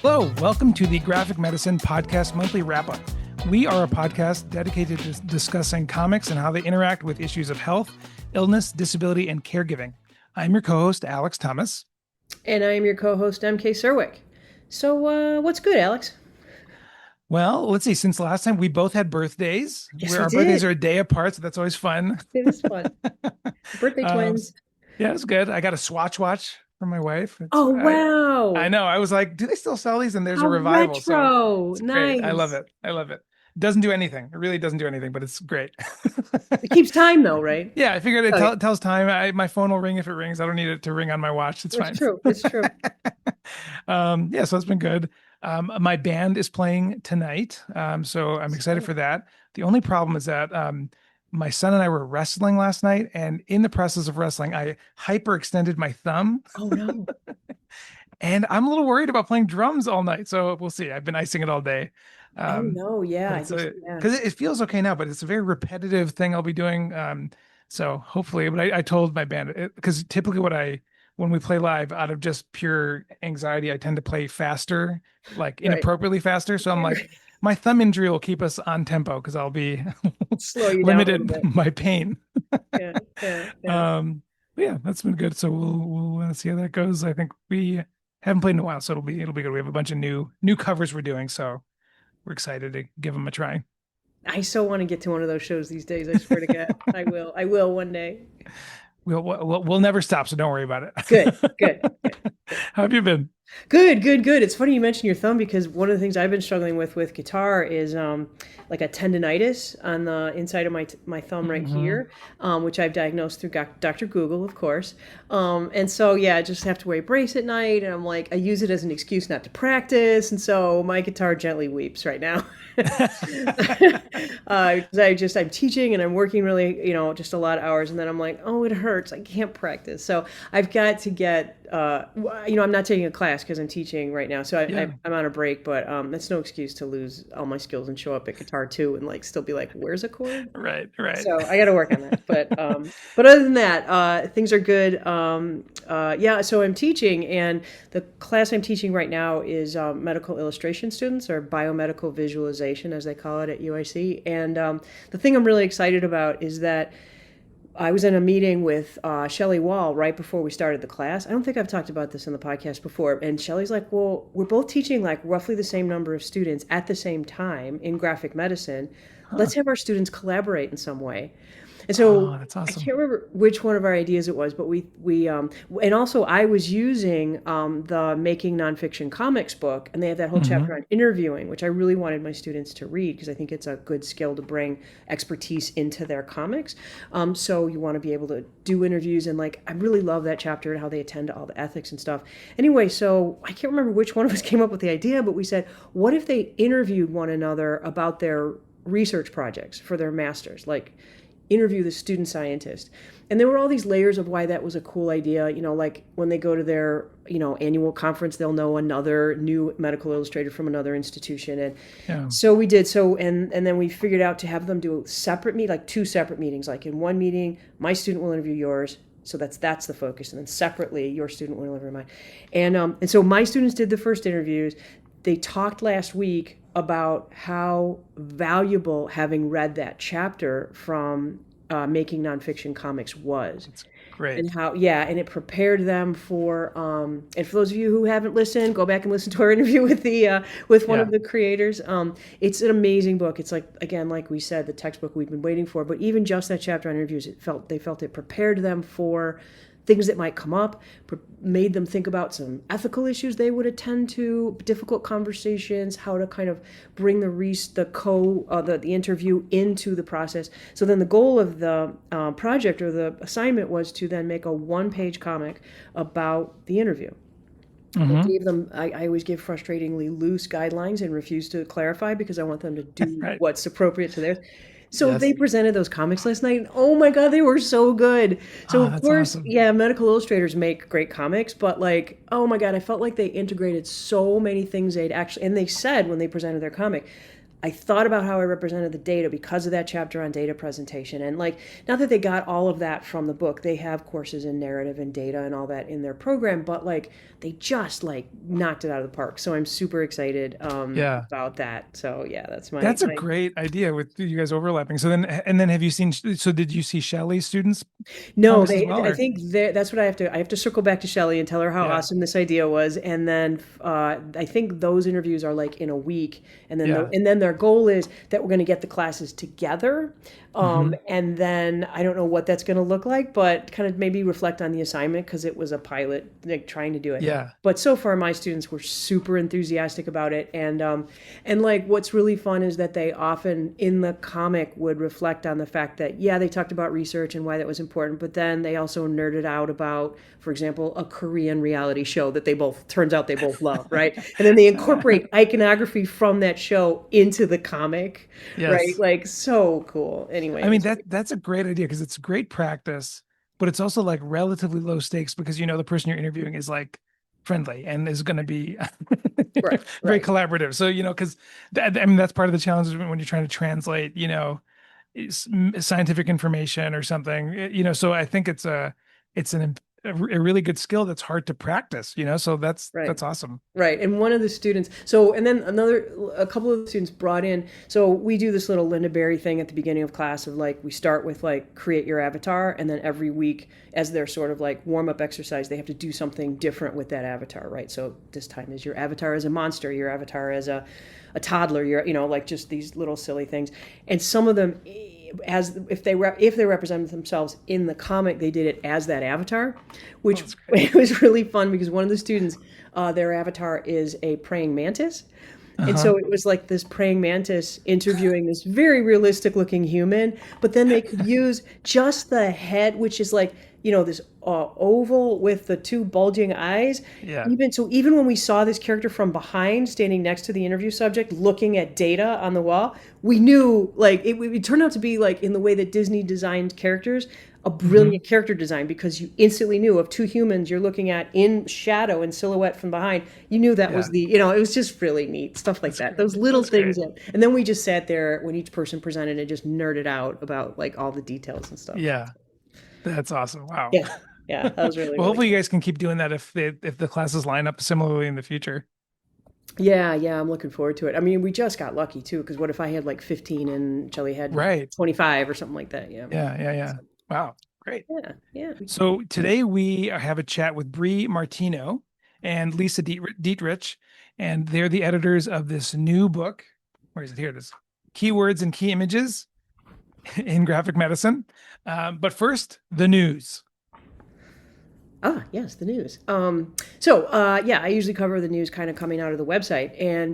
Hello, welcome to the Graphic Medicine Podcast Monthly Wrap-Up. We are a podcast dedicated to discussing comics and how they interact with issues of health, illness, disability, and caregiving. I'm your co-host, Alex Thomas. And I am your co-host, MK Serwick. So what's good, Alex? Well, let's see. Since last time, we both had birthdays. Yes, we Our birthdays did. are a day apart, so that's always fun. It is fun. Birthday Um, twins. yeah, it's good. I got a Swatch watch from my wife. Oh, I wow. know. I was like, do they still sell these? And there's a How revival, so retro. it's great. I love Nice. it. I love it. It doesn't do anything. It really doesn't do anything, but it's great. It keeps time, though, right? Yeah, I figured Oh, it tells time. My phone will ring if it rings. I don't need it to ring on my watch. It's it's fine. true. It's true. Yeah, so it's been good. My band is playing tonight, so I'm excited for that. The only problem is that my son and I were wrestling last night, and in the process of wrestling, I hyperextended my thumb, Oh, no. and I'm a little worried about playing drums all night. So we'll see. I've been icing it all day. Oh, Um, no. Yeah. but I it's just, a yeah. because it feels okay now, but it's a very repetitive thing I'll be doing. So hopefully, but I told my band because typically when we play live out of just pure anxiety, I tend to play faster, like Right. inappropriately faster. So I'm like, my thumb injury will keep us on tempo because I'll be Slow you down a little limited bit. by pain. Yeah. Yeah. Yeah. But yeah, that's been good. So we'll see how that goes. I think we haven't played in a while, so it'll be good. We have a bunch of new covers we're doing, so we're excited to give them a try. I so want to get to one of those shows these days. I swear to God. I will. I will one day. We'll never stop, so don't worry about it. Good. Good. Good. Good. How have you been? Good, good, good. It's funny you mentioned your thumb because one of the things I've been struggling with guitar is like a tendonitis on the inside of my thumb right Mhm. here, which I've diagnosed through Dr. Google, of course. And so yeah, I just have to wear a brace at night, and I'm like I use it as an excuse not to practice, and so my guitar gently weeps right now. 'Cause I'm teaching and I'm working really just a lot of hours, and then I'm like, oh, it hurts, I can't practice. So I've got to get I'm not taking a class because I'm teaching right now, so Yeah, I'm on a break, but that's no excuse to lose all my skills and show up at guitar two and like still be like, where's a chord? right. So I got to work on that. But other than that, things are good. Yeah, so I'm teaching, and the class I'm teaching right now is medical illustration students, or biomedical visualization, as they call it at UIC. And the thing I'm really excited about is that I was in a meeting with Shelley Wall right before we started the class. I don't think I've talked about this in the podcast before. And Shelley's like, well, we're both teaching like roughly the same number of students at the same time in graphic medicine. Huh. Let's have our students collaborate in some way. And so Oh, that's I awesome. can't remember which one of our ideas it was, but and also I was using the Making Nonfiction Comics book, and they have that whole chapter Hmm. on interviewing, which I really wanted my students to read because I think it's a good skill to bring expertise into their comics. So you want to be able to do interviews, and like I really love that chapter and how they attend to all the ethics and stuff. Anyway, so I can't remember which one of us came up with the idea, but we said, what if they interviewed one another about their research projects for their masters, like interview the student scientist. And there were all these layers of why that was a cool idea. Like when they go to their, annual conference, they'll know another new medical illustrator from another institution. And Yeah. so we did. So, and then we figured out to have them do a separate like two separate meetings. Like in one meeting, my student will interview yours. So that's the focus. And then separately, your student will interview mine. And so my students did the first interviews. They talked last week about how valuable having read that chapter from Making Nonfiction Comics was, That's and great. how, yeah, and it prepared them for. And for those of you who haven't listened, go back and listen to our interview with the with one Yeah. of the creators. It's an amazing book. It's like, again, like we said, the textbook we've been waiting for. But even just that chapter on interviews, they felt it prepared them for things that might come up, made them think about some ethical issues they would attend to, difficult conversations, how to kind of bring the interview into the process. So then the goal of the project or the assignment was to then make a one-page comic about the interview. I Hmm. gave them, I always give frustratingly loose guidelines and refuse to clarify because I want them to do Right. what's appropriate to theirs. So they Yes. presented those comics last night. And oh my God, they were so good. So Oh, of that's course, awesome. yeah, medical illustrators make great comics, but like, oh my God, I felt like they integrated so many things they'd actually, and they said when they presented their comic, I thought about how I represented the data because of that chapter on data presentation. And like, not that they got all of that from the book, they have courses in narrative and data and all that in their program, but like they just like knocked it out of the park. So I'm super excited Yeah. about that. So yeah, that's That's a my great idea with you guys overlapping. So then, and then have you seen, so did you see Shelley's students' No, comics as they. well? I Or, think that's what I have to. I have to circle back to Shelley and tell her how yeah. awesome this idea was, and then I think those interviews are like in a week, and then Yeah. their goal is that we're going to get the classes together, Hmm. and then I don't know what that's going to look like, but kind of maybe reflect on the assignment because it was a pilot, like trying to do it. Yeah. But so far, my students were super enthusiastic about it, and like what's really fun is that they often in the comic would reflect on the fact that yeah, they talked about research and why that was important, but then they also nerded out about, for example, a Korean reality show that they both turns out they both love, right? And then they incorporate iconography from that show into the comic, right? Yes. Like so cool. Anyway, I it mean, was that's a great idea because it's great practice, but it's also like relatively low stakes because you know the person you're interviewing is like friendly and is going to be right, very right, collaborative. So, you know, because I mean, that's part of the challenge when you're trying to translate, you know, scientific information or something, you know, so I think it's a really good skill that's hard to practice, you know, so right. that's awesome. Right. And one of the students, so, and then a couple of the students brought in, so we do this little Linda Berry thing at the beginning of class of like, we start with like, create your avatar. And then every week, as their sort of like warm up exercise, they have to do something different with that avatar, right? So this time is your avatar as a monster, your avatar as a toddler, you know, like just these little silly things. And some of them, as if they represented themselves in the comic, they did it as that avatar, Oh, which that's great. it was really fun because one of the students, their avatar is a praying mantis. And Uh-huh. so it was like this praying mantis interviewing this very realistic looking human, but then they could use just the head, which is like, you know, this oval with the two bulging eyes. Yeah. Even when we saw this character from behind, standing next to the interview subject, looking at data on the wall, we knew like it turned out to be like in the way that Disney designed characters, a Hmm. brilliant character design because you instantly knew of two humans you're looking at in shadow and silhouette from behind. You knew that was Yeah. the, you know, it was just really neat stuff like That's that. great. Those little That's things, great. and then we just sat there when each person presented and just nerded out about like all the details and stuff. Yeah. That's awesome. Wow. Yeah, yeah, that was really Well, really hopefully you cool. guys can keep doing that if the classes line up similarly in the future. Yeah, yeah, I'm looking forward to it. I mean, we just got lucky too, because what if I had like 15 and Shelly had Right. 25 or something like that? Yeah. Yeah, yeah, yeah. So, Wow. Great. yeah, yeah. So today we have a chat with Bree Martino and Lisa Dietrich, and they're the editors of this new book. Where is it? Here it is. Keywords and Key Images in Graphic Medicine. But first, the news. Ah, yes, the news. Yeah, I usually cover the news kind of coming out of the website and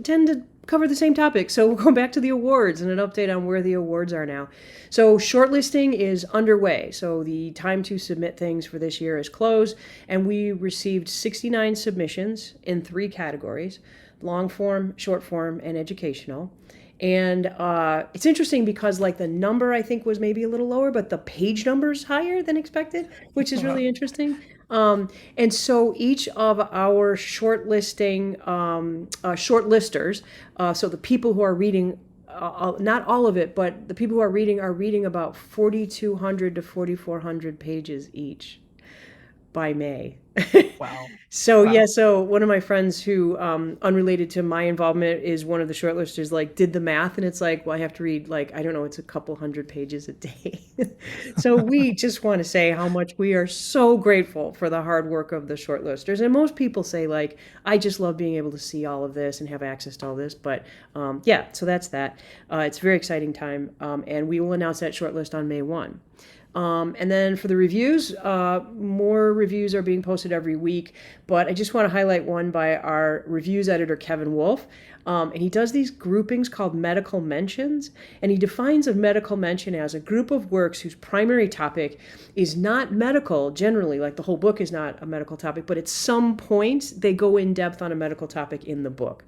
tend to cover the same topic. So we'll go back to the awards and an update on where the awards are now. So shortlisting is underway. So the time to submit things for this year is closed, and we received 69 submissions in 3 categories: long form, short form, and educational. And it's interesting because like the number I think was maybe a little lower, but the page number's higher than expected, which is Wow. really interesting. And so each of our shortlisters, so the people who are reading, not all of it, but the people who are reading about 4,200 to 4,400 pages each by May. Wow. So yeah, Wow. so one of my friends who, unrelated to my involvement, is one of the shortlisters. Like, did the math, and it's like, well, I have to read like I don't know, it's a couple hundred pages a day. So we just want to say how much we are so grateful for the hard work of the shortlisters. And most people say like, I just love being able to see all of this and have access to all this. But yeah, so that's that. It's a very exciting time, and we will announce that shortlist on May 1. And then for the reviews, more reviews are being posted every week. But I just want to highlight one by our reviews editor, Kevin Wolf. And he does these groupings called medical mentions. And he defines a medical mention as a group of works whose primary topic is not medical generally, like the whole book is not a medical topic, but at some point they go in depth on a medical topic in the book.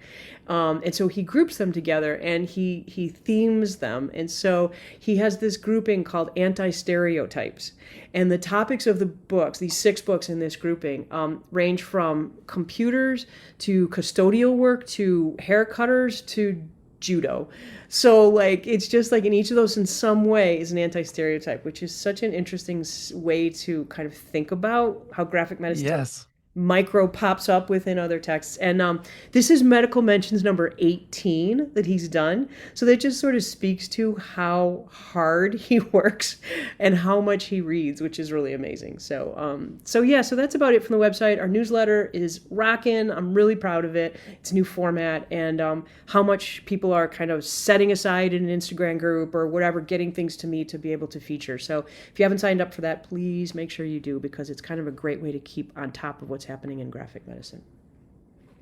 And so he groups them together and he themes them. And so he has this grouping called anti-stereotypes. And the topics of the books, these 6 books in this grouping, range from computers to custodial work to hair cutters to judo. So like it's just like in each of those in some way is an anti-stereotype, which is such an interesting way to kind of think about how graphic medicine Yes. micro pops up within other texts. And this is medical mentions number 18 that he's done. So that just sort of speaks to how hard he works and how much he reads, which is really amazing. So yeah, so that's about it from the website. Our newsletter is rocking. I'm really proud of it. It's a new format, and how much people are kind of setting aside in an Instagram group or whatever, getting things to me to be able to feature. So if you haven't signed up for that, please make sure you do, because it's kind of a great way to keep on top of what's happening in graphic medicine.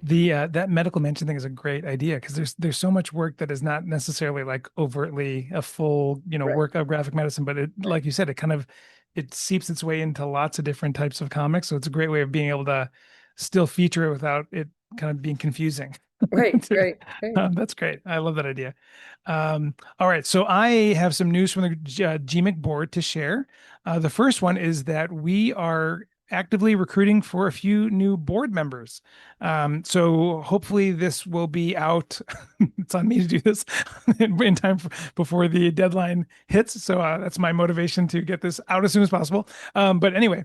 The that medical mention thing is a great idea because there's so much work that is not necessarily like overtly a full, Right. work of graphic medicine, but it, like you said, it seeps its way into lots of different types of comics. So it's a great way of being able to still feature it without it kind of being confusing. Right, right, right. That's great. I love that idea. All right, so I have some news from the GMIC board to share. The first one is that we are actively recruiting for a few new board members. So hopefully this will be out. It's on me to do this in time before the deadline hits. So that's my motivation to get this out as soon as possible. But anyway,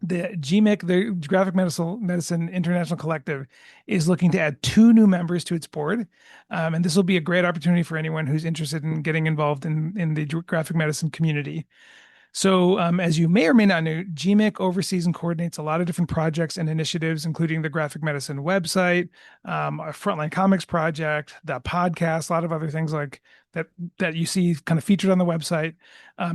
the GMIC, the Graphic Medicine International Collective, is looking to add two new members to its board. And this will be a great opportunity for anyone who's interested in getting involved in the graphic medicine community. So, as you may or may not know, GMIC oversees and coordinates a lot of different projects and initiatives, including the graphic medicine website, a Frontline Comics project, the podcast, a lot of other things like that you see kind of featured on the website.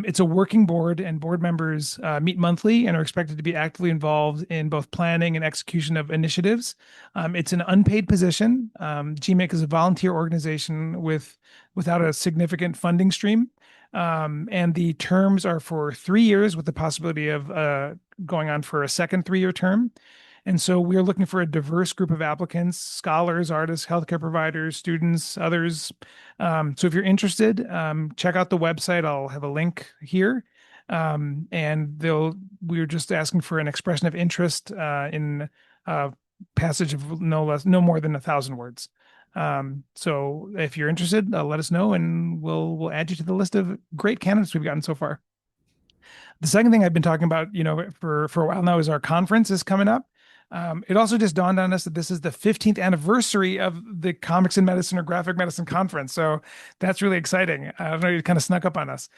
It's a working board, and board members meet monthly and are expected to be actively involved in both planning and execution of initiatives. It's an unpaid position. GMIC is a volunteer organization without a significant funding stream. And the terms are for 3 years with the possibility of going on for a second 3-year term. And so we're looking for a diverse group of applicants: scholars, artists, healthcare providers, students, others. So if you're interested, check out the website. I'll have a link here. And we're just asking for an expression of interest in a passage of no more than 1,000 words. So if you're interested, let us know, and we'll add you to the list of great candidates we've gotten so far. The second thing I've been talking about, for a while now, is our conference is coming up. It also just dawned on us that this is the 15th anniversary of the Comics in Medicine or Graphic Medicine Conference. So that's really exciting. I don't know, it kind of snuck up on us.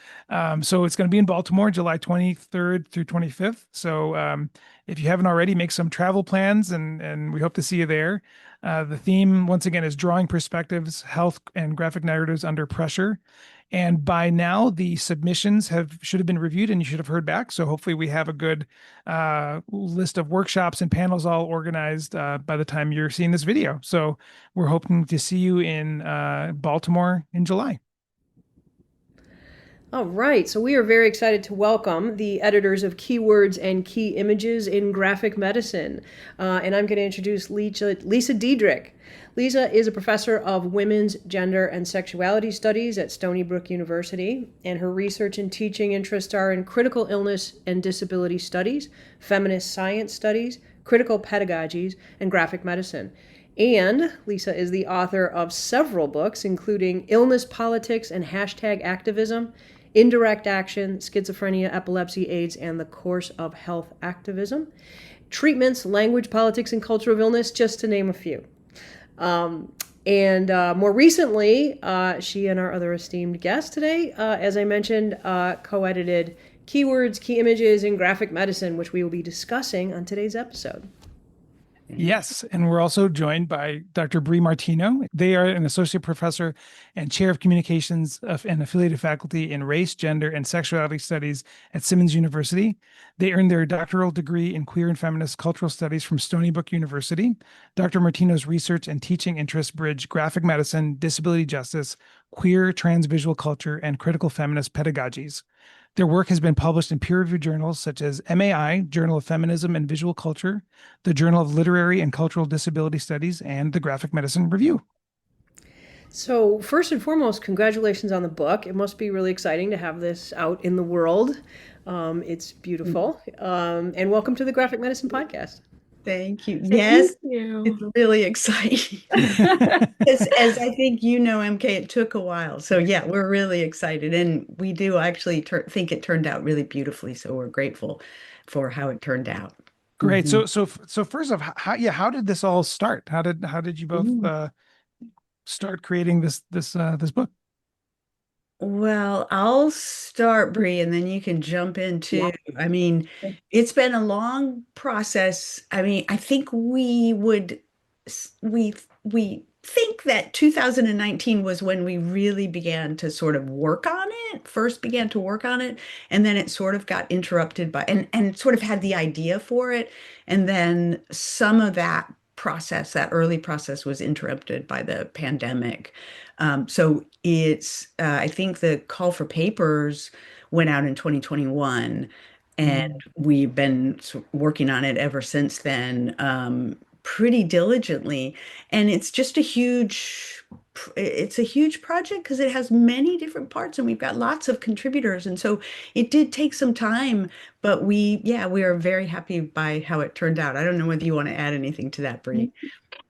So it's going to be in Baltimore, July 23rd through 25th. So if you haven't already, make some travel plans, and we hope to see you there. The theme, once again, is drawing perspectives, health, and graphic narratives under pressure. And by now, the submissions should have been reviewed, and you should have heard back. So hopefully, we have a good list of workshops and panels all organized by the time you're seeing this video. So we're hoping to see you in Baltimore in July. All right, so we are very excited to welcome the editors of Keywords and Keyimages in Graphic Medicine. And I'm going to introduce Lisa Diedrich. Lisa is a professor of women's, gender, and sexuality studies at Stony Brook University, and her research and teaching interests are in critical illness and disability studies, feminist science studies, critical pedagogies, and graphic medicine. And Lisa is the author of several books, including Illness, Politics, and Hashtag Activism, Indirect Action, Schizophrenia, Epilepsy, AIDS, and the Course of Health Activism, Treatments, Language, Politics, and Culture of Illness, just to name a few. And more recently, she and our other esteemed guest today, as I mentioned, co-edited Keywords, Keyimages, and Graphic Medicine, which we will be discussing on today's episode. Yes, and we're also joined by Dr. Bree Martino. They are an associate professor and chair of communications and affiliated faculty in race, gender, and sexuality studies at Simmons University. They earned their doctoral degree in queer and feminist cultural studies from Stony Brook University. Dr. Martino's research and teaching interests bridge graphic medicine, disability justice, queer, transvisual culture, and critical feminist pedagogies. Their work has been published in peer-reviewed journals such as MAI, Journal of Feminism and Visual Culture, the Journal of Literary and Cultural Disability Studies, and the Graphic Medicine Review. So, first and foremost, congratulations on the book. It must be really exciting to have this out in the world. It's beautiful. And welcome to the Graphic Medicine Podcast. Thank you. Thank Yes, it's you. really exciting. As I think you know, MK, it took a while. So yeah, we're really excited, and we do actually think it turned out really beautifully. So we're grateful for how it turned out. Great. Mhm. So first off, how did this all start? How did you both Mm. start creating this book? Well, I'll start, Bree, and then you can jump in too. Yeah. I mean, it's been a long process. I mean, I think we think that 2019 was when we really began to sort of work on it, first began to work on it, and then it sort of got interrupted by and sort of had the idea for it, and then some of that process, that early process was interrupted by the pandemic. So I think the call for papers went out in 2021, and Mm. we've been working on it ever since then, pretty diligently. And it's a huge project because it has many different parts and we've got lots of contributors. And so it did take some time, but yeah, we are very happy by how it turned out. I don't know whether you want to add anything to that, Bree.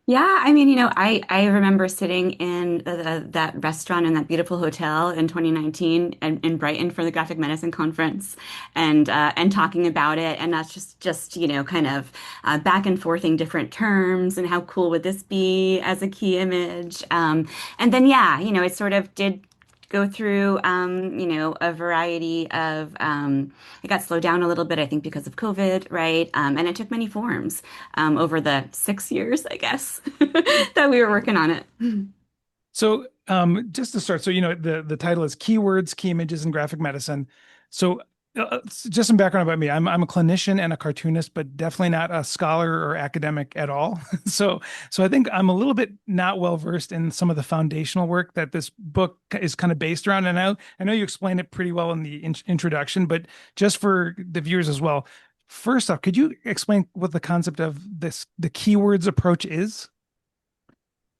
Yeah, I mean, I remember sitting in that restaurant in that beautiful hotel in 2019 in Brighton for the graphic medicine conference, and talking about it, and that's just kind of back and forthing different terms and how cool would this be as a key image, and then yeah, it sort of did go through a variety of it got slowed down a little bit, I think, because of COVID, right? And it took many forms over the 6 years, I guess, that we were working on it. So, just to start, so the title is Keywords, Key Images, and Graphic Medicine. So, just some background about me. I'm a clinician and a cartoonist, but definitely not a scholar or academic at all. So I think I'm a little bit not well versed in some of the foundational work that this book is kind of based around. And I know you explained it pretty well in the introduction, but just for the viewers as well, first off, could you explain what the concept of the keywords approach is?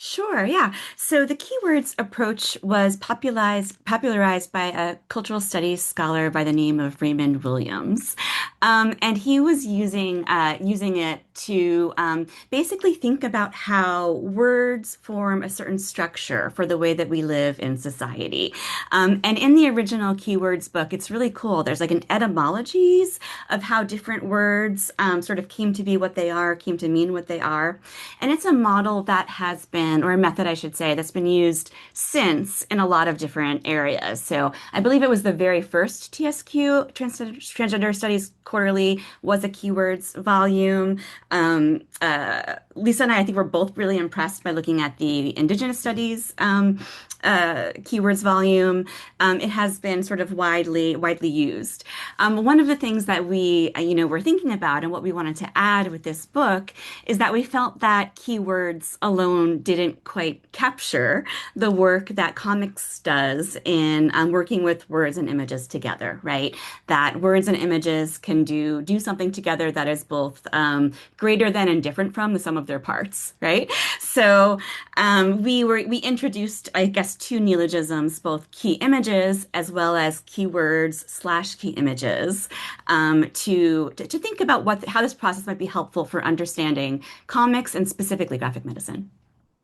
Sure, yeah. So the keywords approach was popularized by a cultural studies scholar by the name of Raymond Williams, and he was using it to basically think about how words form a certain structure for the way that we live in society. And in the original keywords book, it's really cool. There's like an etymologies of how different words sort of came to be what they are, came to mean what they are. And it's a model that has been, or a method, I should say, that's been used since in a lot of different areas. So I believe it was the very first TSQ, Transgender Studies Quarterly, was a keywords volume. Lisa and I think, were both really impressed by looking at the Indigenous Studies keywords volume. It has been sort of widely used. One of the things that we, were thinking about and what we wanted to add with this book is that we felt that keywords alone didn't quite capture the work that comics does in working with words and images together, right? That words and images can do something together that is both greater than and different from the sum of their parts, right? So we introduced, I guess, two neologisms, both key images as well as keywords slash key images, to think about how this process might be helpful for understanding comics and specifically graphic medicine.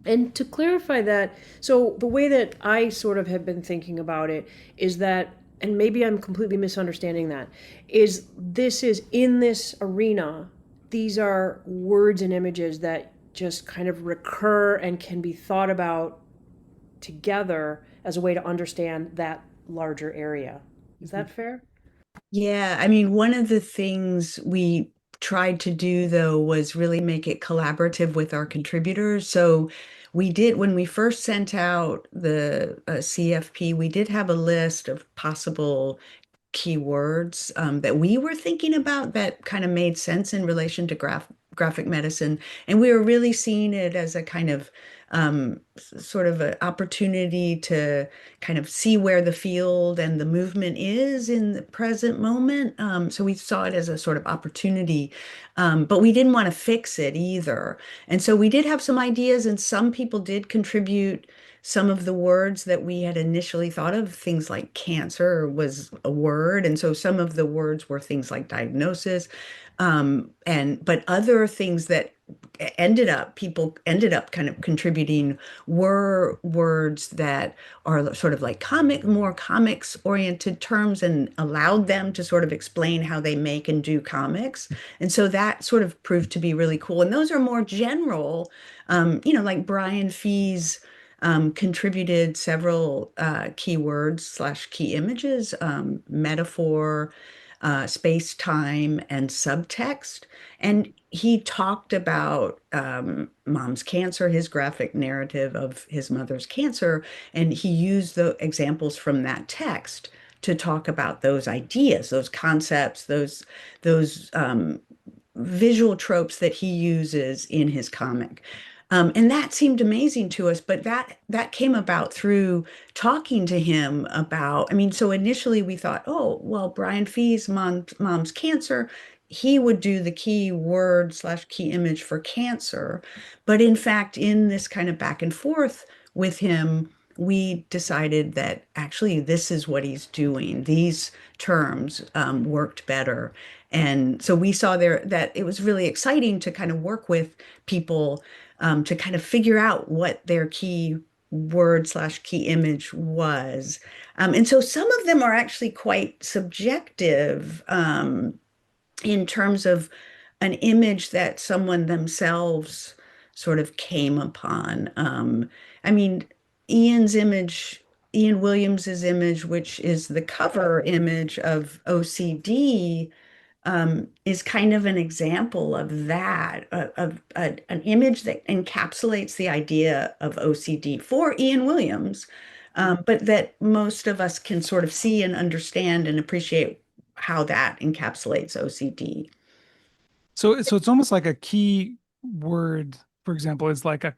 And to clarify that, so the way that I sort of have been thinking about it is that, and maybe I'm completely misunderstanding that, is this is in this arena, these are words and images that just kind of recur and can be thought about together as a way to understand that larger area. Is that fair? Yeah, I mean, one of the things we tried to do though was really make it collaborative with our contributors. So we did, when we first sent out the CFP, we did have a list of possible keywords that we were thinking about that kind of made sense in relation to graphic medicine. And we were really seeing it as a kind of sort of an opportunity to kind of see where the field and the movement is in the present moment. So we saw it as a sort of opportunity, but we didn't want to fix it either. And so we did have some ideas, and some people did contribute some of the words that we had initially thought of. Things like cancer was a word, and so some of the words were things like diagnosis, and but other things that people ended up kind of contributing were words that are sort of like more comics oriented terms, and allowed them to sort of explain how they make and do comics. And so that sort of proved to be really cool. And those are more general, like Brian Fee's contributed several keywords slash key images, metaphor, space, time, and subtext. And he talked about mom's cancer, his graphic narrative of his mother's cancer, and he used the examples from that text to talk about those ideas, those concepts, those visual tropes that he uses in his comic. And that seemed amazing to us, but that came about through talking to him about, I mean, so initially we thought, oh, well, Brian Fee's mom's cancer, he would do the key word slash key image for cancer. But in fact, in this kind of back and forth with him, we decided that actually this is what he's doing. These terms worked better. And so we saw there that it was really exciting to kind of work with people to kind of figure out what their key word slash key image was. And so some of them are actually quite subjective in terms of an image that someone themselves sort of came upon. I mean, Ian's image, Ian Williams's image, which is the cover image of OCD, is kind of an example of that, an image that encapsulates the idea of OCD for Ian Williams, but that most of us can sort of see and understand and appreciate how that encapsulates OCD. So it's almost like a key word, for example, is like a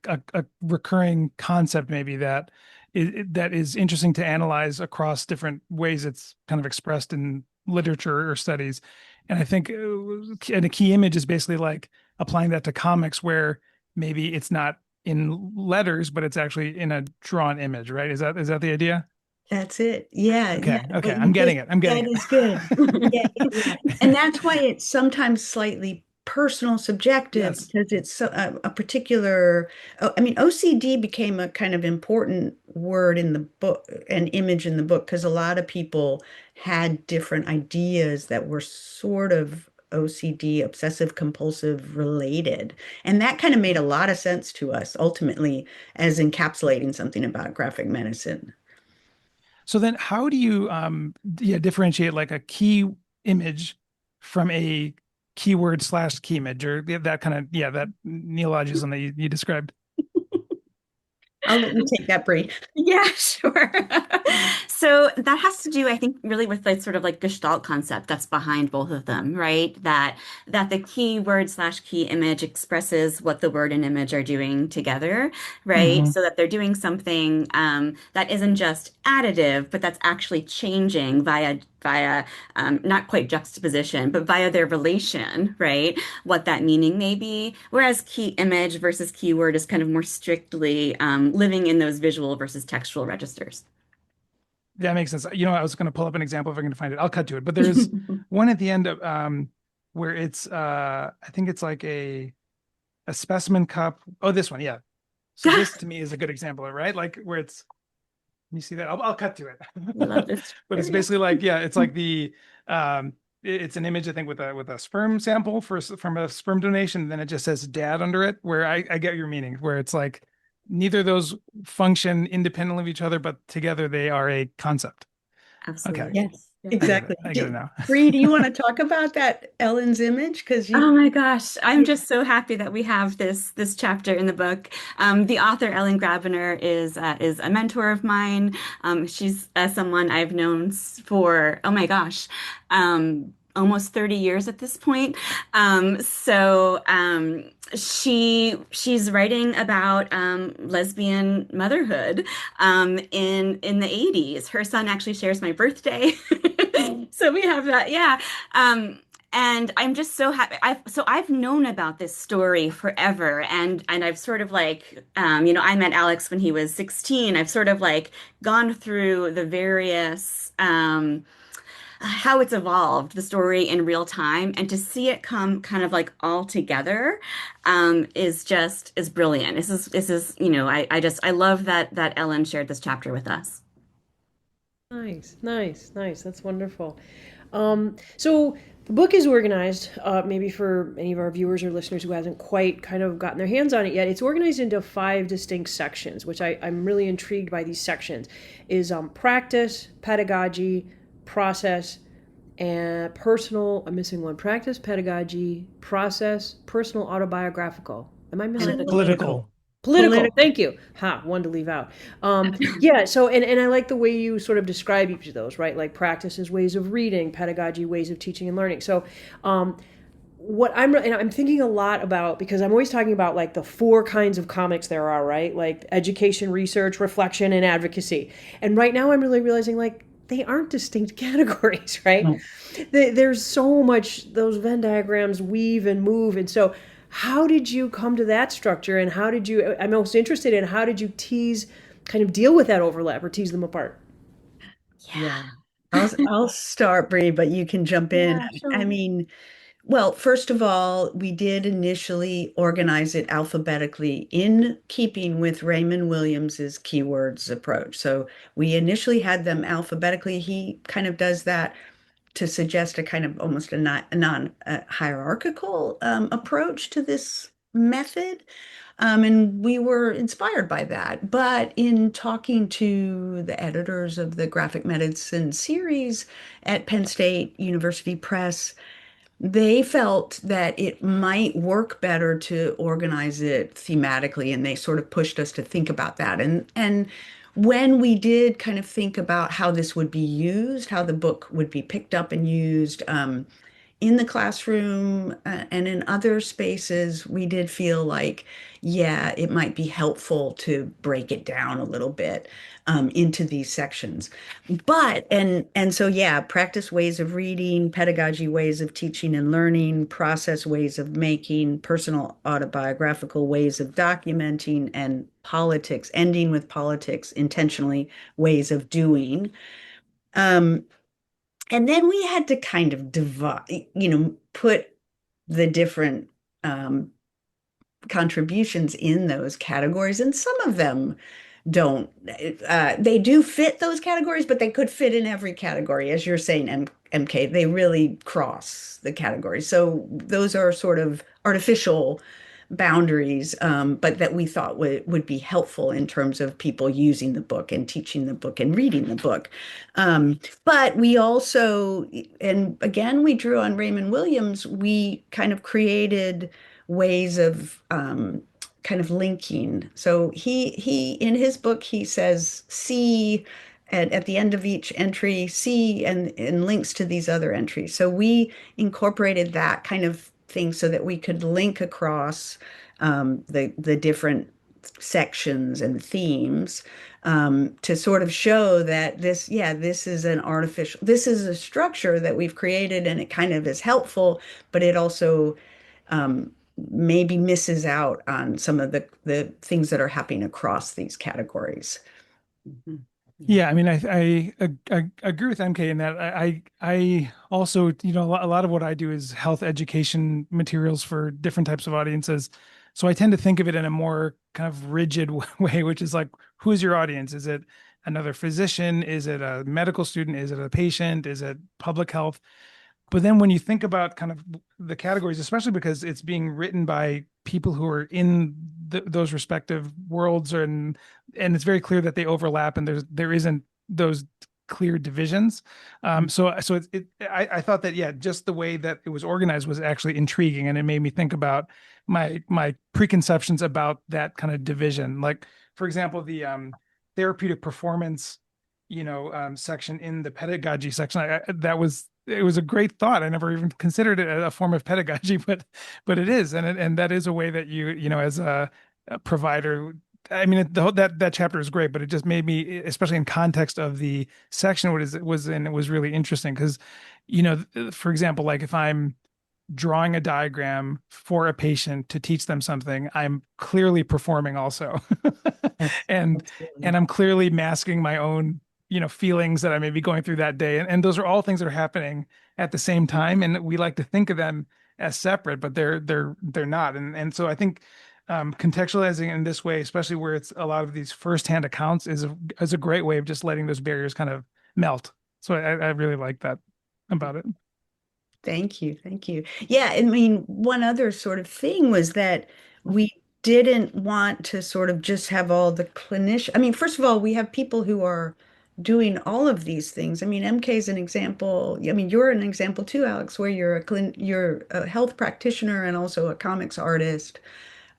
recurring concept maybe that is interesting to analyze across different ways it's kind of expressed in literature or studies. And I think and a key image is basically like applying that to comics where maybe it's not in letters, but it's actually in a drawn image, right? Is that the idea? That's it. Yeah, yeah. Okay, okay. But you I'm getting did, it. I'm getting that is good. Yeah, yeah. And that's why it's sometimes slightly personal, subjective, Yes. because it's a particular, I mean, OCD became a kind of important word in the book, an image in the book, because a lot of people had different ideas that were sort of OCD, obsessive compulsive related. And that kind of made a lot of sense to us ultimately as encapsulating something about graphic medicine. So then how do you yeah, differentiate like a key image from a keyword slash key image or that kind of yeah, that neologism that you described? I'll let you take that, Bree. Yeah, sure. So that has to do, I think, really with the sort of like Gestalt concept that's behind both of them, right? That the key word slash key image expresses what the word and image are doing together, right? Hmm. So that they're doing something that isn't just additive, but that's actually changing via not quite juxtaposition, but via their relation, right? What that meaning may be. Whereas key image versus keyword is kind of more strictly living in those visual versus textual registers. That makes sense. You know, I was going to pull up an example if I can find it. I'll cut to it. But there's one at the end of where it's I think it's like a specimen cup. Oh, this one, yeah. So this to me is a good example, right? Like where it's you see that? I'll cut to it. I love this. But it's basically like, yeah, it's like the it's an image I think with a sperm sample from a sperm donation. Then it just says dad under it, where I get your meaning, where it's like neither of those function independently of each other, but together they are a concept. Okay, Absolutely. Yes, Yeah. I get it. exactly. I get it now. Bree, do you want to talk about that Ellen's image? Because Oh you, my gosh, I'm yeah, just so happy that we have this chapter in the book. The author Ellen Grabiner is a mentor of mine. She's someone I've known for oh my gosh, almost 30 years at this point. She's writing about lesbian motherhood in the 80s. Her son actually shares my birthday. So we have that. Yeah. And I'm just so happy. I've known about this story forever, and I've sort of like, I met Alex when he was 16. I've sort of like gone through the various how it's evolved, the story in real time, and to see it come kind of like all together is brilliant. This is I love that Ellen shared this chapter with us. Nice, nice, nice. That's wonderful. So the book is organized, maybe for any of our viewers or listeners who hasn't quite kind of gotten their hands on it yet. It's organized into 5 distinct sections, which I'm really intrigued by these sections. Is practice, pedagogy, process, and personal. I'm missing one. Practice, pedagogy, process, personal, autobiographical. Am I missing? And Political. Political. Thank you. One to leave out. Yeah. So, and I like the way you sort of describe each of those, right? Like practice is ways of reading, pedagogy, ways of teaching and learning. So, what I'm thinking a lot about, because I'm always talking about like the 4 kinds of comics there are, right? Like education, research, reflection, and advocacy. And right now I'm really realizing like they aren't distinct categories, right? No. There's so much, those Venn diagrams weave and move. And so how did you come to that structure, and I'm most interested in how did you kind of deal with that overlap or tease them apart? Yeah. I'll start, Bree, but you can jump in. Yeah, I sure. mean, well, first of all, we did initially organize it alphabetically in keeping with Raymond Williams's keywords approach. So we initially had them alphabetically. He kind of does that to suggest a kind of almost a non hierarchical approach to this method. And we were inspired by that. But in talking to the editors of the graphic medicine series at Penn State University Press, they felt that it might work better to organize it thematically, and they sort of pushed us to think about that. And when we did kind of think about how this would be used, how the book would be picked up and used, in the classroom and in other spaces, we did feel like, yeah, it might be helpful to break it down a little bit into these sections. And so yeah, practice ways of reading, pedagogy ways of teaching and learning, process ways of making, personal autobiographical ways of documenting, and politics, ending with politics intentionally, ways of doing. Um, and then we had to kind of divide, put the different um, contributions in those categories. And some of them don't, they do fit those categories, but they could fit in every category. As you're saying, MK, they really cross the categories. So those are sort of artificial boundaries, but that we thought would be helpful in terms of people using the book and teaching the book and reading the book. But we also, and again, we drew on Raymond Williams, we kind of created ways of kind of linking. So he in his book, he says, see, at the end of each entry, see, and links to these other entries. So we incorporated that kind of thing so that we could link across the different sections and themes, to sort of show that this is this is a structure that we've created, and it kind of is helpful, but it also maybe misses out on some of the things that are happening across these categories. Mhm. Yeah. Yeah, I mean, I agree with MK in that I also, a lot of what I do is health education materials for different types of audiences. So I tend to think of it in a more kind of rigid way, which is like, who's your audience? Is it another physician? Is it a medical student? Is it a patient? Is it public health? But then when you think about kind of the categories, especially because it's being written by people who are in those respective worlds, and it's very clear that they overlap, and there isn't those clear divisions. I thought that, yeah, just the way that it was organized was actually intriguing, and it made me think about my preconceptions about that kind of division. Like, for example, the therapeutic performance section in the pedagogy section, that was it was a great thought. I never even considered it a form of pedagogy, but it is, and that is a way that you know, as a provider. I mean, that chapter is great, but it just made me, especially in context of the section, what is it was in, it was really interesting because, you know, for example, like if I'm drawing a diagram for a patient to teach them something, I'm clearly performing also. and Absolutely. and I'm clearly masking my own, you know, feelings that I may be going through that day. And those are all things that are happening at the same time. And we like to think of them as separate, but they're not. And so I think contextualizing in this way, especially where it's a lot of these firsthand accounts, is a great way of just letting those barriers kind of melt. So I really like that about it. Thank you. Thank you. Yeah, I mean, one other sort of thing was that we didn't want to sort of just have all the clinician. I mean, first of all, we have people who are doing all of these things. I mean, MK is an example. I mean, you're an example too, Alex, where you're a health practitioner and also a comics artist.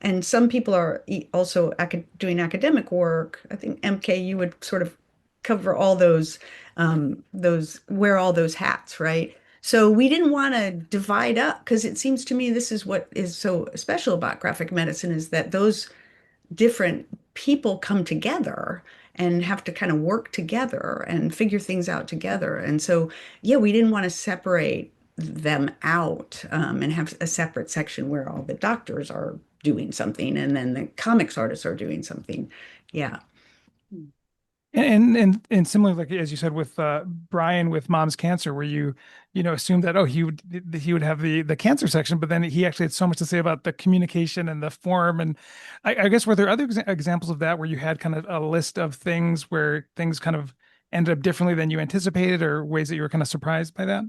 And some people are also doing academic work. I think MK, you would sort of cover all those wear all those hats, right? So we didn't want to divide up because it seems to me this is what is so special about graphic medicine is that those different people come together and have to kind of work together and figure things out together. And so, yeah, we didn't want to separate them out and have a separate section where all the doctors are doing something and then the comics artists are doing something. Yeah. And similarly, like as you said with Brian with mom's cancer, where you know assumed that, oh, he would have the cancer section, but then he actually had so much to say about the communication and the form. And I guess were there other examples of that where you had kind of a list of things where things kind of ended up differently than you anticipated, or ways that you were kind of surprised by that?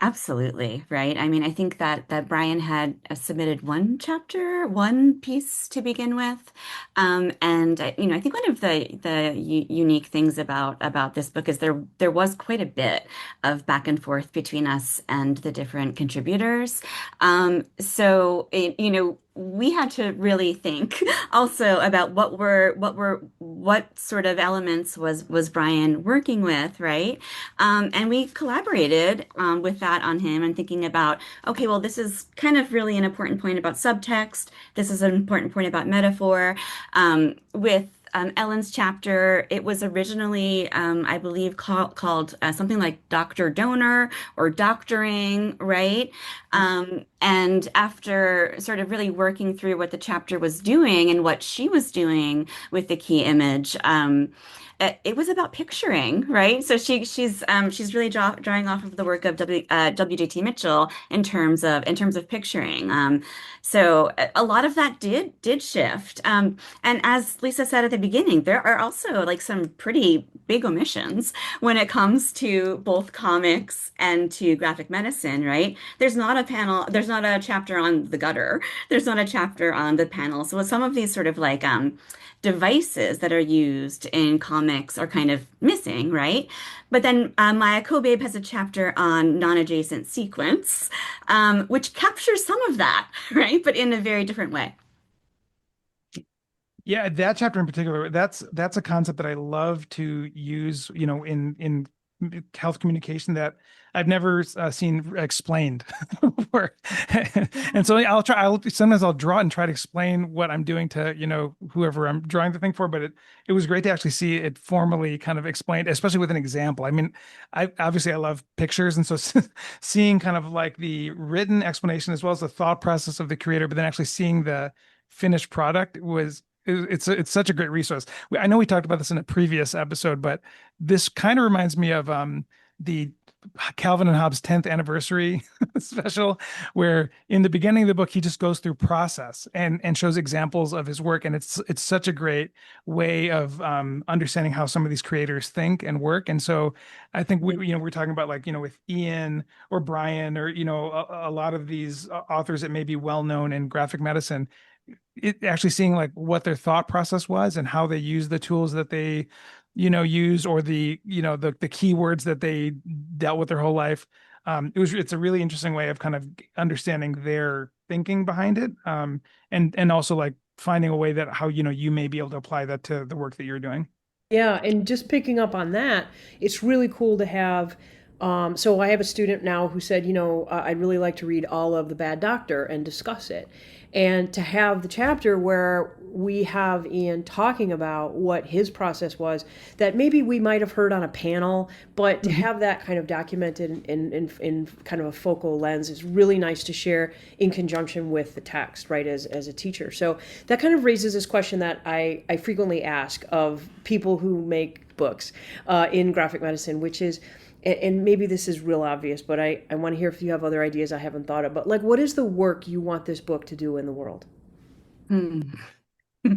Absolutely, right? I mean, I think that Brian had submitted one chapter, one piece to begin with, and you know, I think one of the unique things about this book is there was quite a bit of back and forth between us and the different contributors. You know, we had to really think also about what sort of elements was Brian working with, right? And we collaborated with that on him and thinking about, okay, well, this is kind of really an important point about subtext. This is an important point about metaphor. With Ellen's chapter, it was originally, I believe, called something like Doctor Donor or Doctoring, right? And after sort of really working through what the chapter was doing and what she was doing with the key image, it was about picturing, right? So she's really drawing off of the work of W.J.T. Mitchell in terms of picturing. So a lot of that did shift. And as Lisa said at the beginning, there are also like some pretty big omissions when it comes to both comics and to graphic medicine, right? There's not a chapter on the gutter. There's not a chapter on the panel. So some of these sort of like devices that are used in comics are kind of missing, right? But then Maya Kobabe has a chapter on non-adjacent sequence, which captures some of that, right? But in a very different way. Yeah, that chapter in particular, that's a concept that I love to use, you know, in health communication that I've never seen explained before. And so sometimes I'll draw it and try to explain what I'm doing to, you know, whoever I'm drawing the thing for, but it was great to actually see it formally kind of explained, especially with an example. I mean, I love pictures, and so seeing kind of like the written explanation as well as the thought process of the creator, but then actually seeing the finished product it's such a great resource. I know we talked about this in a previous episode, but this kind of reminds me of the Calvin and Hobbes 10th anniversary special, where in the beginning of the book he just goes through process and shows examples of his work, and it's such a great way of understanding how some of these creators think and work. And so I think we're talking about, like, you know, with Ian or Brian or, you know, a lot of these authors that may be well known in graphic medicine, it actually seeing like what their thought process was and how they use the tools that they, you know, use, or the, you know, the keywords that they dealt with their whole life. It's a really interesting way of kind of understanding their thinking behind it. And also like finding a way that how, you know, you may be able to apply that to the work that you're doing. Yeah, and just picking up on that, it's really cool to have So I have a student now who said, I'd really like to read all of The Bad Doctor and discuss it. And to have the chapter where we have Ian talking about what his process was that maybe we might have heard on a panel, but to Mhm. have that kind of documented in kind of a focal lens is really nice to share in conjunction with the text, right, as a teacher. So that kind of raises this question that I frequently ask of people who make books in graphic medicine, which is, and maybe this is real obvious, but I want to hear if you have other ideas I haven't thought of. But like, what is the work you want this book to do in the world? Hmm. So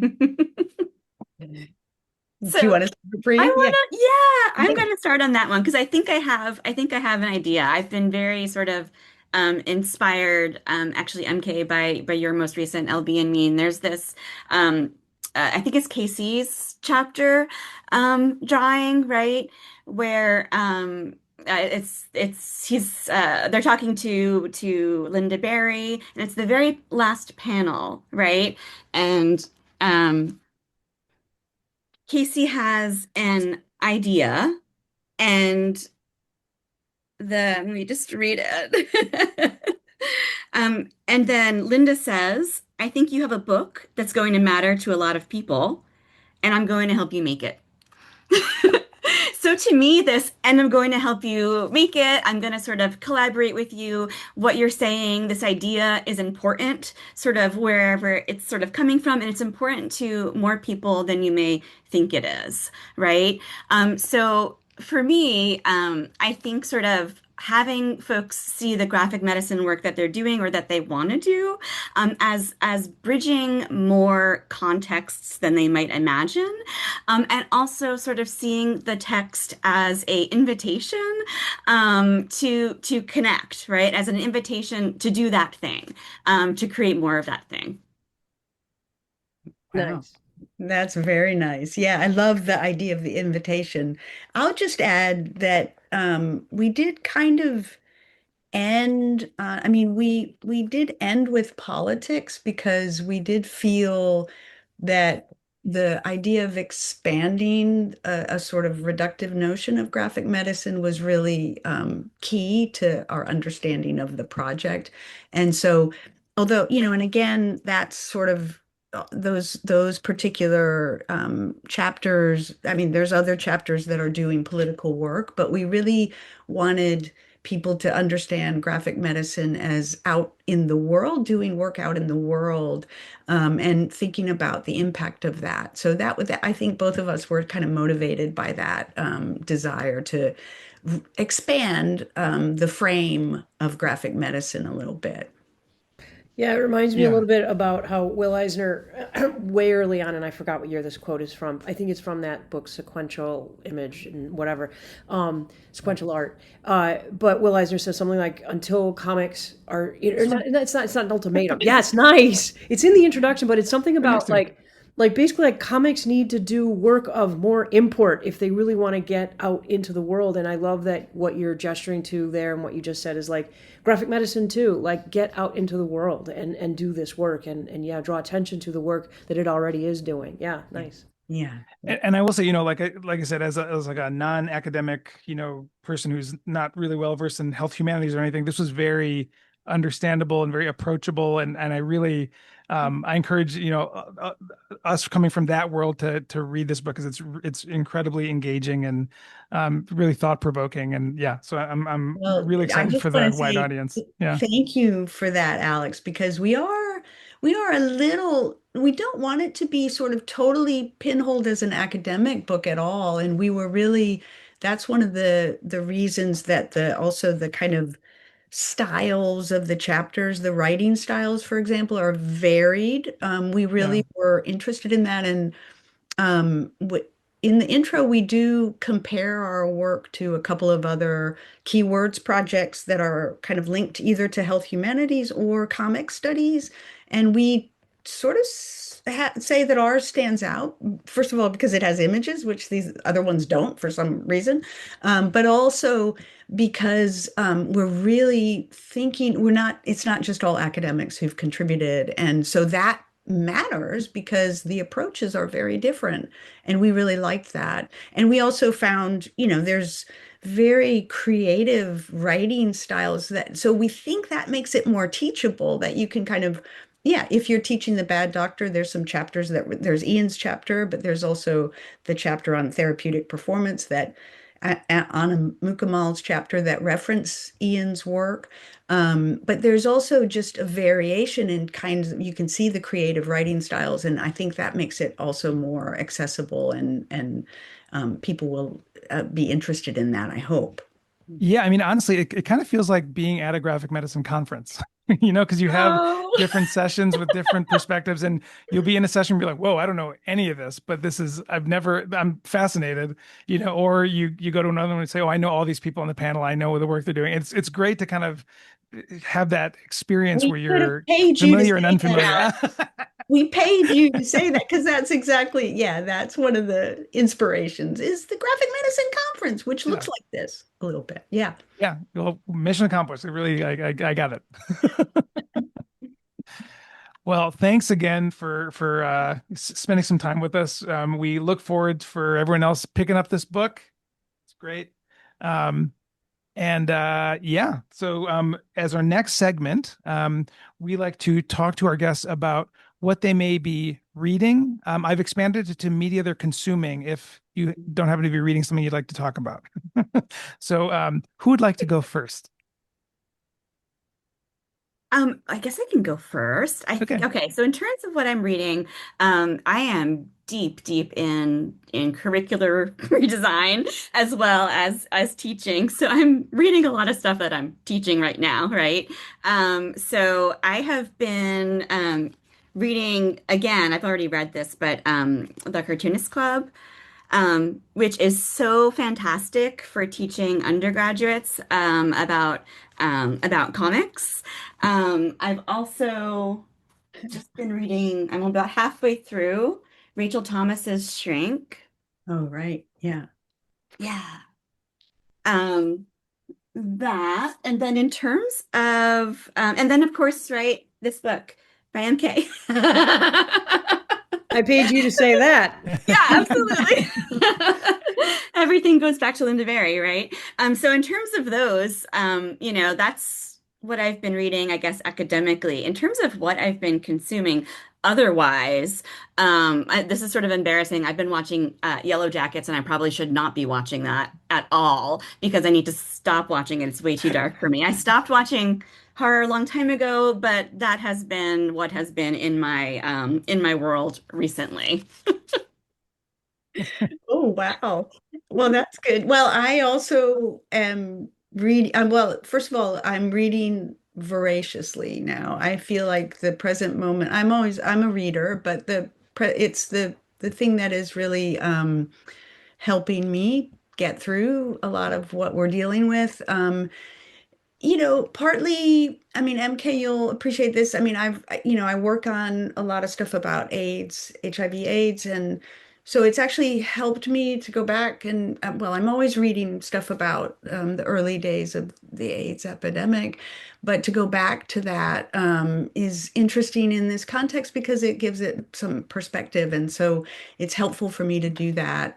Do you want to start, I Bree? Yeah. wanna, yeah, I'm Yeah. gonna start on that one because I think I have an idea. I've been very sort of inspired, actually, MK, by your most recent LB and Mean. There's this, I think it's Casey's chapter drawing, right, where it's he's they're talking to Linda Berry, and it's the very last panel, right, and Casey has an idea, and let me just read it. And then Linda says, I think you have a book that's going to matter to a lot of people, and I'm going to help you make it. So to me, and I'm going to help you make it. I'm going to sort of collaborate with you. What you're saying, this idea is important, sort of wherever it's sort of coming from, and it's important to more people than you may think it is, right? So for me, I think sort of having folks see the graphic medicine work that they're doing or that they want to do as bridging more contexts than they might imagine, and also sort of seeing the text as a invitation to connect, right? As an invitation to do that thing, to create more of that thing. Wow. Nice. That's very nice. Yeah, I love the idea of the invitation. I'll just add that we did kind of end, I mean, we did end with politics because we did feel that the idea of expanding a sort of reductive notion of graphic medicine was really key to our understanding of the project. And so, although, and again, that's sort of those particular chapters. I mean, there's other chapters that are doing political work, but we really wanted people to understand graphic medicine as out in the world, doing work out in the world, and thinking about the impact of that. So I think both of us were kind of motivated by that desire to expand the frame of graphic medicine a little bit. Yeah, it reminds me a Yeah. little bit about how Will Eisner, way early on, and I forgot what year this quote is from. I think it's from that book, Sequential Image and whatever, Sequential Art. But Will Eisner says something like, "Until comics are, or not, it's not an ultimatum. Yeah, it's nice. It's in the introduction, but it's something Right next about to it. like basically like comics need to do work of more import if they really want to get out into the world." And I love that what you're gesturing to there and what you just said is like graphic medicine too, like get out into the world and do this work and yeah, draw attention to the work that it already is doing. Yeah, nice. Yeah. And I will say, like I said, as like a non-academic, person who's not really well versed in health humanities or anything, this was very understandable and very approachable. And I really, I encourage, us coming from that world to read this book because it's incredibly engaging and really thought-provoking. And yeah, so I'm Well, really I excited just for want the to wide say audience. Yeah. thank you for that, Alex, because we are a little, we don't want it to be sort of totally pinholed as an academic book at all. And we were really, that's one of the reasons that the kind of styles of the chapters, the writing styles, for example, are varied. We Yeah. really were interested in that. And in the intro, we do compare our work to a couple of other keywords projects that are kind of linked either to health humanities or comic studies. And we sort of say that ours stands out, first of all, because it has images, which these other ones don't for some reason, but also because we're really thinking, it's not just all academics who've contributed. And so that matters because the approaches are very different. And we really liked that. And we also found, very creative writing styles that so we think that makes it more teachable that you can kind of yeah, if you're teaching the bad doctor, there's some chapters that there's Ian's chapter, but there's also the chapter on therapeutic performance that Anna Mukamal's chapter that reference Ian's work. But there's also just a variation in kinds of, you can see the creative writing styles, and I think that makes it also more accessible and people will be interested in that, I hope. Yeah, I mean, honestly, it kind of feels like being at a graphic medicine conference, because you have Oh, different sessions with different perspectives, and you'll be in a session and be like, whoa, I don't know any of this, but I'm fascinated, or you go to another one and say, oh, I know all these people on the panel, I know the work they're doing. It's great to kind of have that experience where we could have you're paid you to familiar and say that, unfamiliar. Alex. We paid you to say that because that's exactly, yeah, that's one of the inspirations is the graphic medicine conference, which Yeah. looks like this a little bit. Yeah. Yeah. Well, mission accomplished. It really, I got it. Well, thanks again for spending some time with us. We look forward for everyone else picking up this book. It's great. Um, and yeah, so as our next segment, we like to talk to our guests about what they may be reading. I've expanded it to media they're consuming if you don't happen to be reading something you'd like to talk about. So who would like to go first? I guess I can go first. Okay. Okay, so in terms of what I'm reading, I am deep in curricular redesign as well as teaching. So I'm reading a lot of stuff that I'm teaching right now, right? So I have been reading again, I've already read this, but The Cartoonist Club, which is so fantastic for teaching undergraduates about comics. I've also just been reading, I'm about halfway through Rachel Thomas's Shrink. Oh, right. Yeah. Yeah. Um, that, and then in terms of, and then of course, right, this book by MK. I paid you to say that. Yeah, absolutely. Everything goes back to Linda Berry, right? So in terms of those, that's what I've been reading, I guess, academically. In terms of what I've been consuming otherwise, this is sort of embarrassing. I've been watching Yellow Jackets, and I probably should not be watching that at all because I need to stop watching it. It's way too dark for me. I stopped watching horror a long time ago, but that has been what has been in my world recently. Oh, wow. Well, that's good. Well, I also am reading, well, first of all, I'm reading voraciously now. I feel like the present moment, I'm a reader, but it's the thing that is really helping me get through a lot of what we're dealing with. Partly, I mean, MK, you'll appreciate this. I mean, I work on a lot of stuff about AIDS, HIV AIDS, and so it's actually helped me to go back and, well, I'm always reading stuff about the early days of the AIDS epidemic, but to go back to that is interesting in this context because it gives it some perspective, and so it's helpful for me to do that.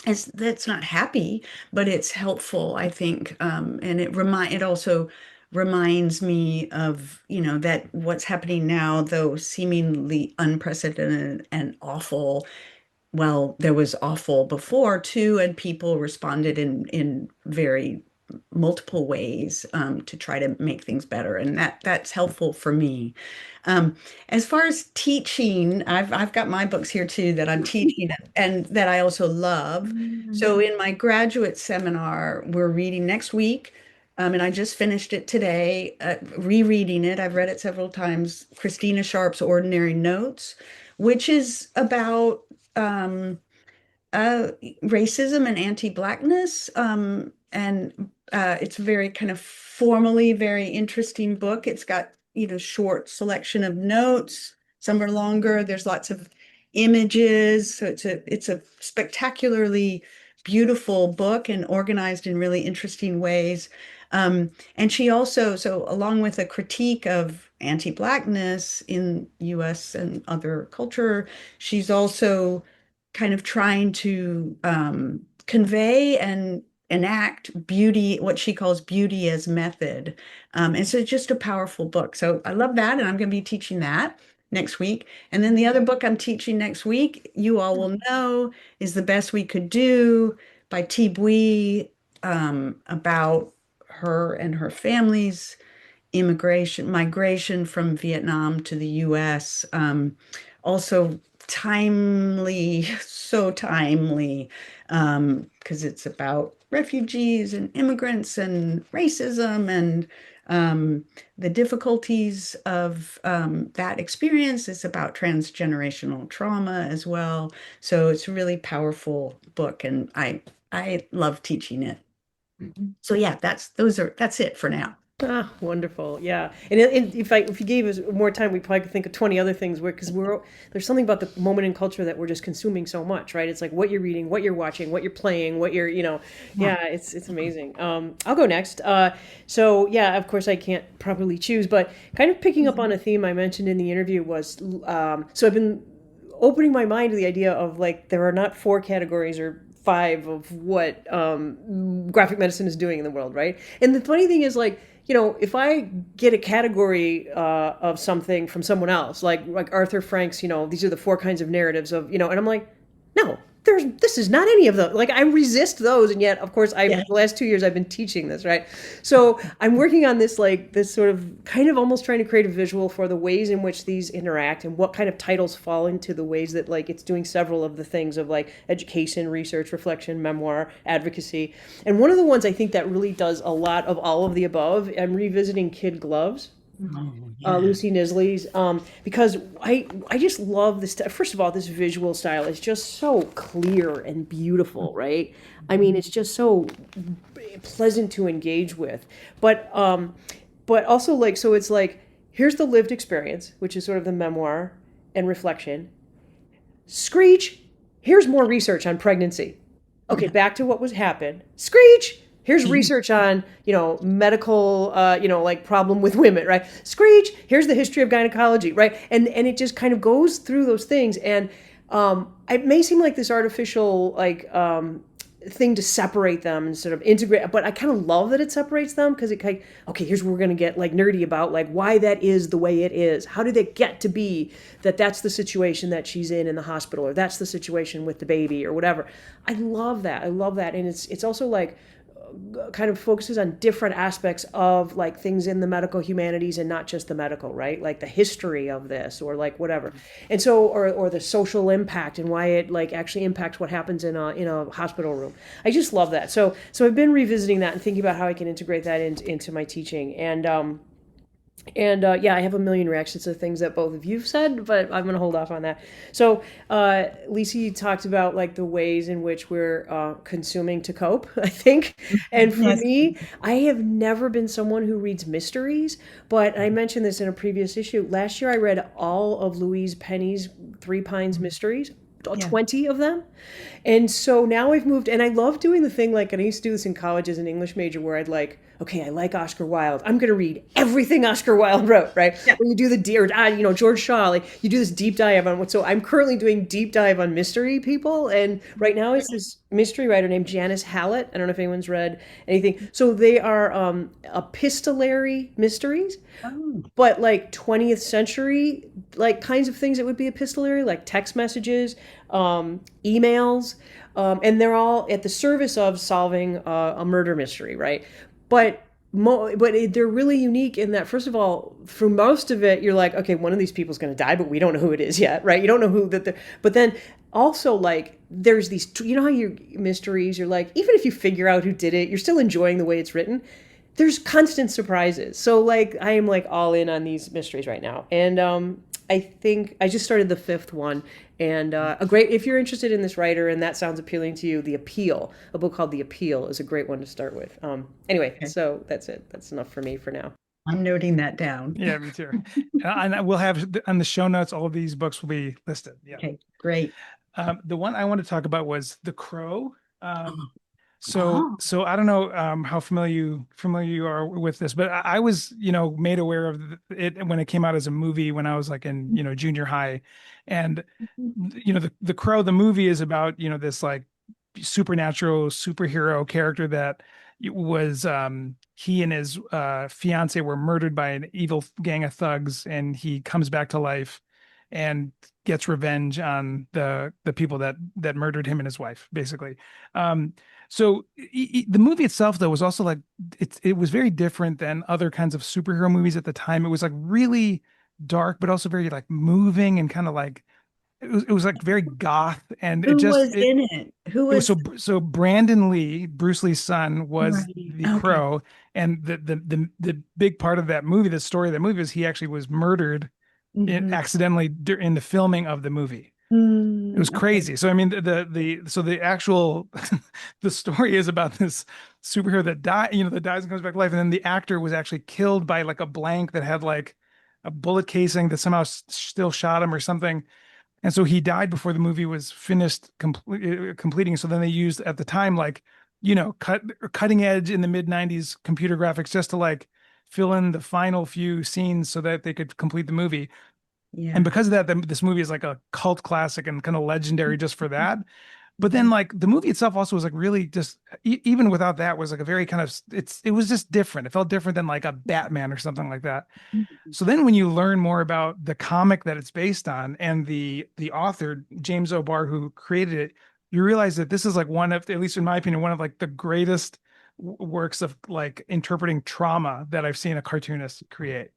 That's not happy, but it's helpful, I think. And it also reminds me of, that what's happening now, though seemingly unprecedented and awful, well, there was awful before too, and people responded in very multiple ways to try to make things better, and that's helpful for me. Um, as far as teaching, I've got my books here too that I'm teaching and that I also love. So in my graduate seminar, we're reading next week. And I just finished it today, rereading it. I've read it several times. Christina Sharp's Ordinary Notes, which is about um, uh, racism and anti-blackness. And it's a very kind of formally very interesting book. It's got, short selection of notes. Some are longer. There's lots of images. So it's a spectacularly beautiful book and organized in really interesting ways. And she also, so along with a critique of anti-blackness in US and other culture, she's also kind of trying to convey enact beauty, what she calls beauty as method. And so it's just a powerful book. So I love that. And I'm going to be teaching that next week. And then the other book I'm teaching next week, you all will know, is The Best We Could Do by T. Bui, about her and her family's migration from Vietnam to the US. Also timely, so timely, because it's about refugees and immigrants and racism and the difficulties of that experience. It's about transgenerational trauma as well. So it's a really powerful book, and I love teaching it. So yeah, that's it for now. Ah, wonderful. Yeah. And if you gave us more time, we probably could think of 20 other things where, because there's something about the moment in culture that we're just consuming so much, right? It's like what you're reading, what you're watching, what you're playing, what you're, yeah, it's amazing. I'll go next. So yeah, of course I can't properly choose, but kind of picking up on a theme I mentioned in the interview was, so I've been opening my mind to the idea of like, there are not four categories or five of what graphic medicine is doing in the world, right? And the funny thing is, like, if I get a category of something from someone else, like Arthur Frank's, these are the four kinds of narratives of, and I'm like, no, this is not any of those. Like, I resist those, and yet, of course, the last 2 years I've been teaching this, right? So I'm working on this, like, this sort of kind of almost trying to create a visual for the ways in which these interact and what kind of titles fall into the ways that, like, it's doing several of the things of, like, education, research, reflection, memoir, advocacy. And one of the ones I think that really does a lot of all of the above, I'm revisiting Kid Gloves. Oh, yeah. Lucy Nisley's, because I just love this. First of all, this visual style is just so clear and beautiful, right? I mean, it's just so pleasant to engage with. But also, like, so it's like, here's the lived experience, which is sort of the memoir and reflection. Screech, here's more research on pregnancy. Okay, back to what was happened. Screech, here's research on, medical, like problem with women, right? Screech, here's the history of gynecology, right? And it just kind of goes through those things. And it may seem like this artificial, like, thing to separate them and sort of integrate, but I kind of love that it separates them, because it like, okay, here's where we're going to get like nerdy about like why that is the way it is. How did it get to be that that's the situation that she's in the hospital, or that's the situation with the baby or whatever. I love that. And it's also like, kind of focuses on different aspects of like things in the medical humanities and not just the medical, right? Like the history of this or like whatever. And so, or the social impact and why it like actually impacts what happens in a hospital room. I just love that. So I've been revisiting that and thinking about how I can integrate that into my teaching. And yeah, I have a million reactions to things that both of you've said, but I'm going to hold off on that. So, Lisa talked about like the ways in which we're consuming to cope, I think. And for me, I have never been someone who reads mysteries, but I mentioned this in a previous issue. Last year, I read all of Louise Penny's Three Pines mysteries. 20 of them. And so now I've moved, and I love doing the thing, like, and I used to do this in college as an English major, where I'd like, okay, I like Oscar Wilde. I'm going to read everything Oscar Wilde wrote, right? Yeah. When you do George Shaw, like you do this deep dive on what, so I'm currently doing deep dive on mystery people. And right now it's this mystery writer named Janice Hallett. I don't know if anyone's read anything. So they are epistolary mysteries, but like 20th century, like kinds of things that would be epistolary, like text messages, emails, and they're all at the service of solving a murder mystery, right? But they're really unique in that, first of all, for most of it, you're like, okay, one of these people's going to die, but we don't know who it is yet, right? You don't know who that. But then also, like, there's these, how your mysteries, you're like, even if you figure out who did it, you're still enjoying the way it's written. There's constant surprises. So, like, I am like all in on these mysteries right now, and I think I just started the 5th one, and if you're interested in this writer and that sounds appealing to you, The Appeal, a book called The Appeal, is a great one to start with. Anyway, okay. So that's it. That's enough for me for now. I'm noting that down. Yeah, me too. And we'll have on the show notes, all of these books will be listed. Yeah. Okay, great. The one I want to talk about was The Crow. So I don't know how familiar you are with this, but I was, made aware of it when it came out as a movie when I was like in, junior high. And, The Crow, the movie is about, this like supernatural superhero character that was he and his fiance were murdered by an evil gang of thugs, and he comes back to life and gets revenge on the people that murdered him and his wife, basically. Um, the movie itself, though, was also like it was very different than other kinds of superhero movies at the time. It was like really dark, but also very like moving and kind of like it was like very goth, and it Who just was in it? Who it was was so Brandon Lee, Bruce Lee's son, was right? the Okay. Crow, and the big part of that movie, the story of that movie, is he actually was murdered Hmm. accidentally in the filming of the movie. It was Okay. crazy. So I mean, the actual the story is about this superhero that that dies and comes back to life, and then the actor was actually killed by like a blank that had like a bullet casing that somehow still shot him or something, and so he died before the movie was finished completing. So then they used at the time, like, cutting edge in the mid 90s computer graphics just to like fill in the final few scenes so that they could complete the movie. And Yeah. because of that, this movie is like a cult classic and kind of legendary just for that. But then Mhm. like the movie itself also was like really just even without that was like a very kind of it was just different. It felt different than like a Batman or something like that. Mhm. So then when you learn more about the comic that it's based on and the author, James O'Barr, who created it, you realize that this is like one of, at least in my opinion, one of like the greatest works of like interpreting trauma that I've seen a cartoonist create.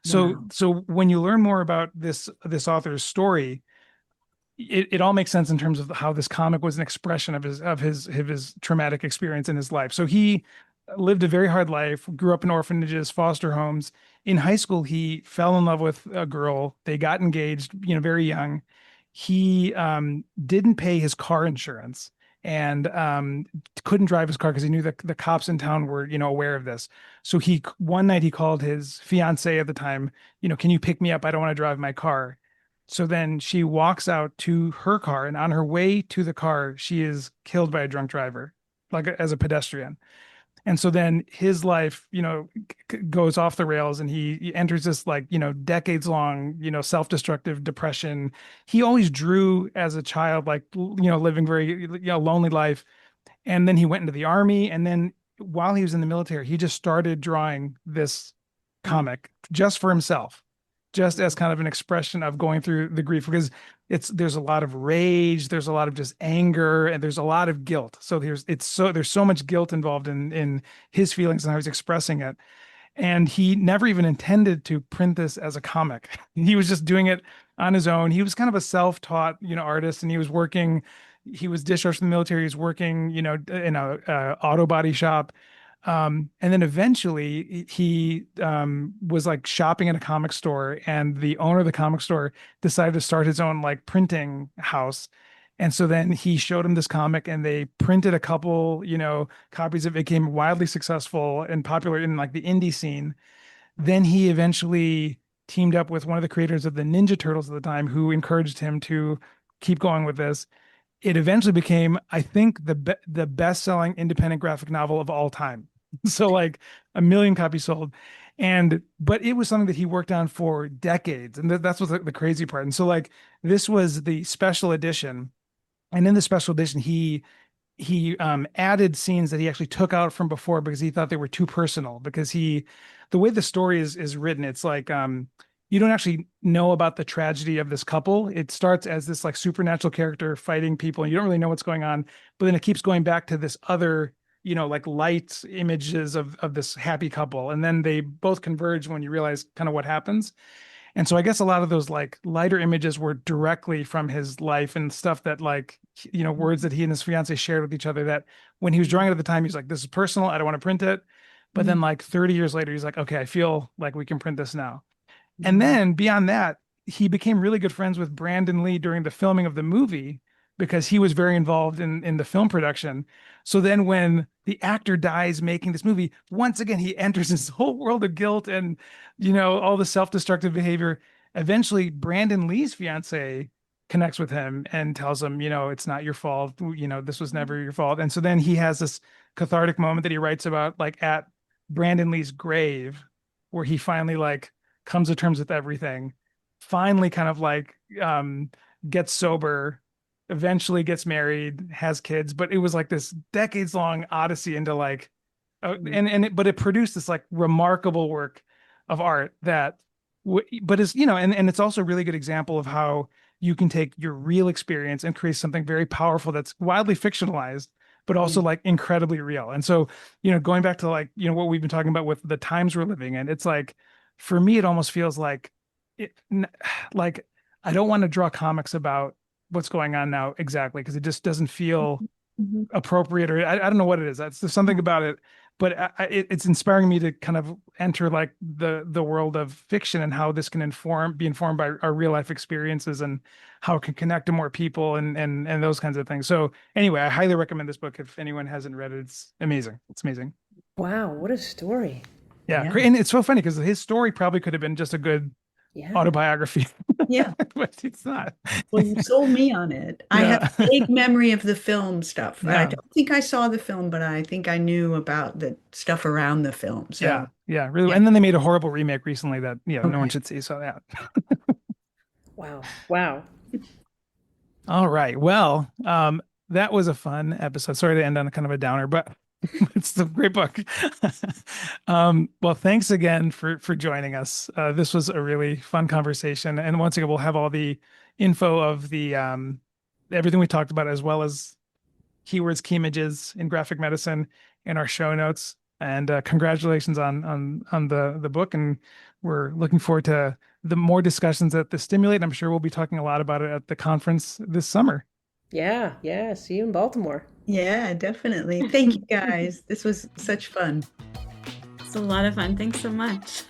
So Wow. so when you learn more about this author's story, it all makes sense in terms of how this comic was an expression of his traumatic experience in his life. So he lived a very hard life, grew up in orphanages, foster homes. In high school, he fell in love with a girl. They got engaged, very young. He didn't pay his car insurance and couldn't drive his car because he knew that the cops in town were, aware of this. So he one night he called his fiance at the time, can you pick me up? I don't want to drive my car. So then she walks out to her car, and on her way to the car, she is killed by a drunk driver, like as a pedestrian. And so then his life, goes off the rails, and he enters this like, decades long, self-destructive depression. He always drew as a child, like, living very, lonely life. And then he went into the army. And then while he was in the military, he just started drawing this comic just for himself, just as kind of an expression of going through the grief, because there's a lot of rage, there's a lot of just anger, and there's a lot of guilt. So there's so much guilt involved in his feelings and how he's expressing it. And he never even intended to print this as a comic. He was just doing it on his own. He was kind of a self-taught, artist, and he was discharged from the military. He was working, in a auto body shop. And then eventually he was like shopping in a comic store, and the owner of the comic store decided to start his own like printing house. And so then he showed him this comic, and they printed a couple, copies. It became wildly successful and popular in like the indie scene. Then he eventually teamed up with one of the creators of the Ninja Turtles at the time, who encouraged him to keep going with this. It eventually became, I think, the best-selling independent graphic novel of all time. So like a million copies sold. But it was something that he worked on for decades. And that's what's the crazy part. And so like this was the special edition. And in the special edition, he added scenes that he actually took out from before because he thought they were too personal. Because the way the story is written, it's like you don't actually know about the tragedy of this couple. It starts as this like supernatural character fighting people, and you don't really know what's going on. But then it keeps going back to this other, like light images of this happy couple, and then they both converge when you realize kind of what happens. And so I guess a lot of those like lighter images were directly from his life and stuff that like, words that he and his fiance shared with each other, that when he was drawing it at the time, he was like, this is personal. I don't want to print it. But then Mhm. like 30 years later, he's like, okay, I feel like we can print this now. And Wow. then beyond that, he became really good friends with Brandon Lee during the filming of the movie because he was very involved in the film production. So then when the actor dies making this movie, once again he enters this whole world of guilt and all the self-destructive behavior. Eventually Brandon Lee's fiance connects with him and tells him, it's not your fault. This was never your fault. And so then he has this cathartic moment that he writes about like at Brandon Lee's grave, where he finally like comes to terms with everything, finally kind of like gets sober, eventually gets married, has kids, but it was like this decades long odyssey into like, but it produced this like remarkable work of art that, but is, and it's also a really good example of how you can take your real experience and create something very powerful that's wildly fictionalized, but also like incredibly real. And so, going back to like, what we've been talking about with the times we're living in, it's like, for me, it almost feels like like I don't want to draw comics about what's going on now exactly because it just doesn't feel Mhm. appropriate, or I don't know what it is. There's something about it, but it's inspiring me to kind of enter like the world of fiction and how this can be informed by our real life experiences and how it can connect to more people and those kinds of things. So anyway, I highly recommend this book if anyone hasn't read it. It's amazing. It's amazing. Wow, what a story. Yeah, Yeah. great. And it's so funny because his story probably could have been just a good Yeah. autobiography, Yeah. but it's not. Well, you sold me on it. I have Yeah. a vague memory of the film stuff. I Yeah. don't think I saw the film, but I think I knew about the stuff around the film. Yeah. So, Yeah. Really. yeah. And then they made a horrible remake recently that, no one Okay. should see. So yeah. Wow. Wow. All right. Well, that was a fun episode. Sorry to end on a kind of a downer, but it's a great book. Well, thanks again for joining us. This was a really fun conversation. And once again, we'll have all the info of the everything we talked about, as well as keywords, Keyimages in graphic medicine in our show notes. And congratulations on the book. And we're looking forward to the more discussions at the Stimulate. I'm sure we'll be talking a lot about it at the conference this summer. Yeah. Yeah. See you in Baltimore. Yeah, definitely. Thank you guys. This was such fun. It's a lot of fun. Thanks so much.